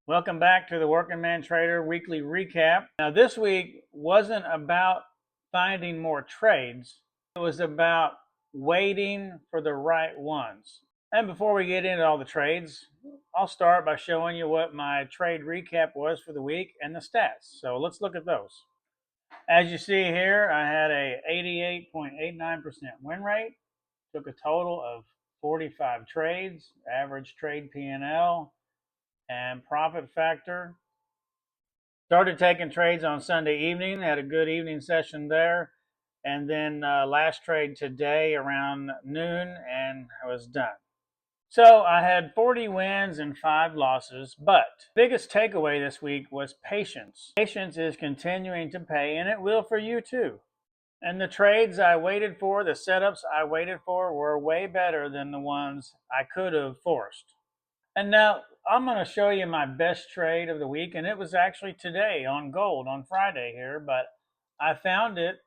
Welcome back to the Working Man Trader Weekly Recap. Now, this week wasn't about finding more trades, it was about waiting for the right ones. And before we get into all the trades, I'll start by showing you what my trade recap was for the week and the stats. So let's look at those. As you see here, I had a 88.89% win rate, took a total of 45 trades, average trade P&L, and profit factor. Started taking trades on Sunday evening, had a good evening session there, and then last trade today around noon, and I was done. So I had 40 wins and 5 losses, but biggest takeaway this week was patience. Patience is continuing to pay, and it will for you too. And the trades I waited for, the setups I waited for, were way better than the ones I could have forced. And now I'm going to show you my best trade of the week, and it was actually today on gold on Friday here, but I found it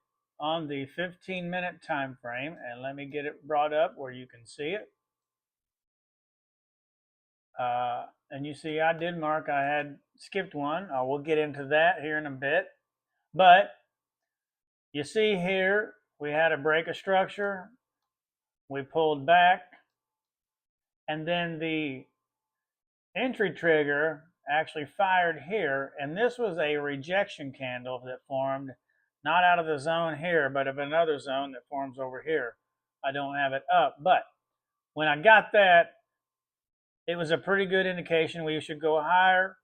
on the 15-minute time frame, and let me get it brought up where you can see it. And you see I did mark I had skipped one. We'll get into that here in a bit. But you see here we had a break of structure. We pulled back, and then the entry trigger actually fired here, and this was a rejection candle that formed not out of the zone here, but of another zone that forms over here. I don't have it up, but when I got that, it was a pretty good indication we should go higher.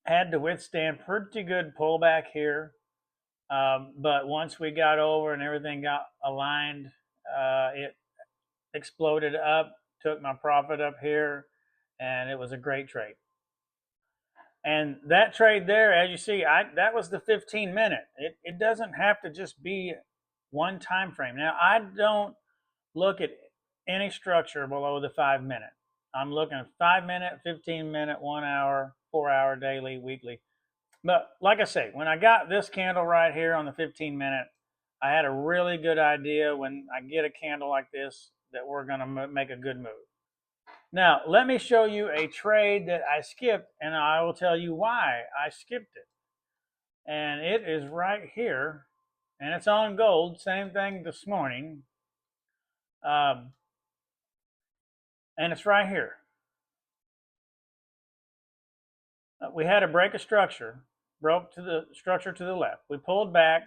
Had to withstand pretty good pullback here, but once we got over and everything got aligned, it exploded up, took my profit up here, and it was a great trade. And that trade there, as you see, that was the 15-minute. It doesn't have to just be one time frame. Now, I don't look at any structure below the 5-minute. I'm looking at 5-minute, 15-minute, 1 hour, 4 hour, daily, weekly. But like I say, when I got this candle right here on the 15-minute, I had a really good idea when I get a candle like this that we're going to make a good move. Now, let me show you a trade that I skipped, and I will tell you why I skipped it. And it is right here, and it's on gold. Same thing this morning. And it's right here. We had a break of structure, broke to the structure to the left. We pulled back,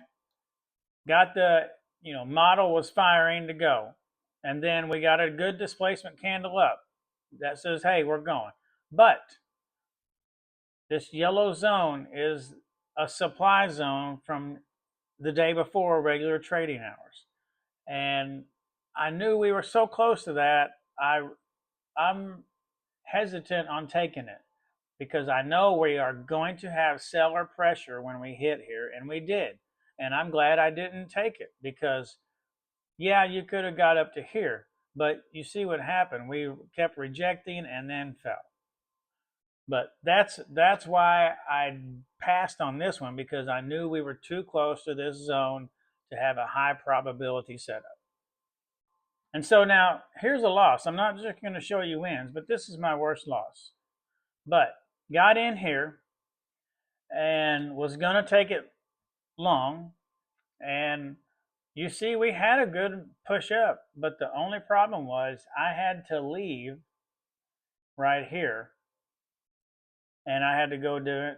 got the model was firing to go, and then we got a good displacement candle up that says, hey, we're going. But this yellow zone is a supply zone from the day before regular trading hours. And I knew we were so close to that, I'm hesitant on taking it because I know we are going to have seller pressure when we hit here, and we did. And I'm glad I didn't take it because, yeah, you could have got up to here, but you see what happened. We kept rejecting and then fell. But that's why I passed on this one, because I knew we were too close to this zone to have a high probability setup. And so now here's a loss. I'm not just going to show you wins, but this is my worst loss. But got in here and was going to take it long, and you see we had a good push up, but the only problem was I had to leave right here, and I had to go to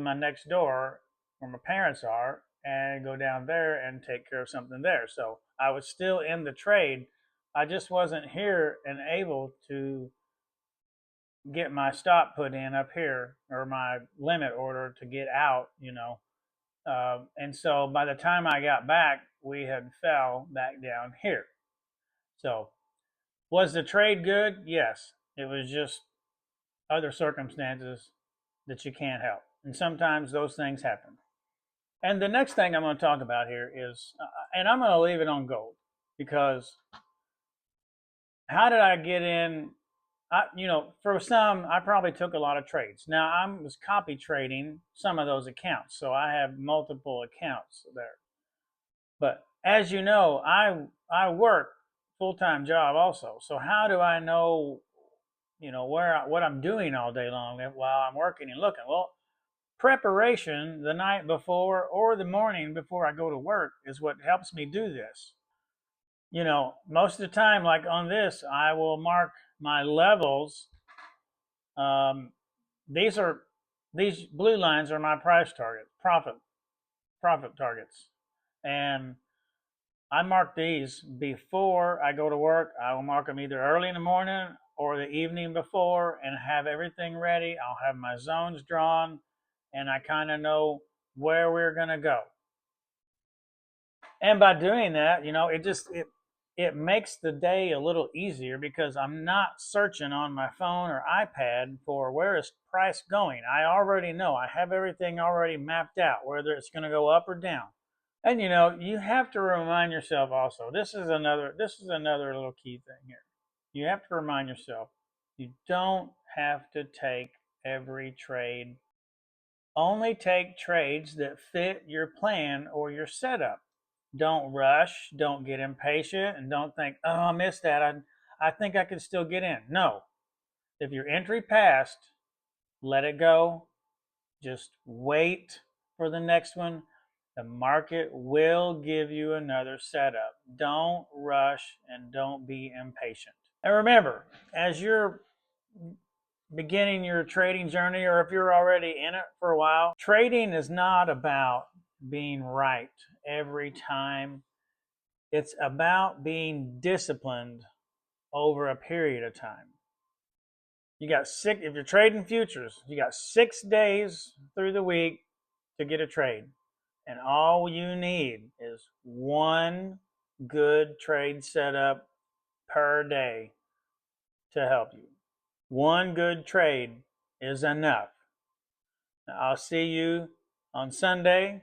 my next door where my parents are and go down there and take care of something there. So I was still in the trade. I just wasn't here and able to get my stop put in up here, or my limit order to get out, and so by the time I got back, we had fell back down here. So was the trade good? Yes. It was just other circumstances that you can't help. And sometimes those things happen. And the next thing I'm going to talk about here is, and I'm going to leave it on gold, because how did I get in? For some, I probably took a lot of trades. Now, I was copy trading some of those accounts, so I have multiple accounts there. But as you know, I work full-time job also. So how do I know what I'm doing all day long while I'm working and looking. Well, preparation the night before or the morning before I go to work is what helps me do this. Most of the time, like on this, I will mark my levels. Um, these are these blue lines are my price target, profit targets, and I mark these before I go to work. I will mark them either early in the morning or the evening before and have everything ready. I'll have my zones drawn and I kind of know where we're going to go. And by doing that, it makes the day a little easier because I'm not searching on my phone or iPad for where is price going. I already know. I have everything already mapped out, whether it's going to go up or down. And you have to remind yourself also. This is another little key thing here. You have to remind yourself you don't have to take every trade. Only take trades that fit your plan or your setup. Don't rush, don't get impatient, and don't think, "Oh, I missed that. I think I could still get in." No. If your entry passed, let it go. Just wait for the next one. The market will give you another setup. Don't rush and don't be impatient. And remember, as you're beginning your trading journey, or if you're already in it for a while, trading is not about being right every time. It's about being disciplined over a period of time. If you're trading futures, you got 6 days through the week to get a trade. And all you need is one good trade setup per day to help you. One good trade is enough. Now, I'll see you on Sunday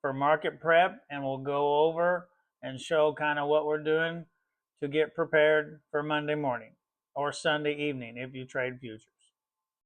for market prep, and we'll go over and show kind of what we're doing to get prepared for Monday morning or Sunday evening if you trade futures.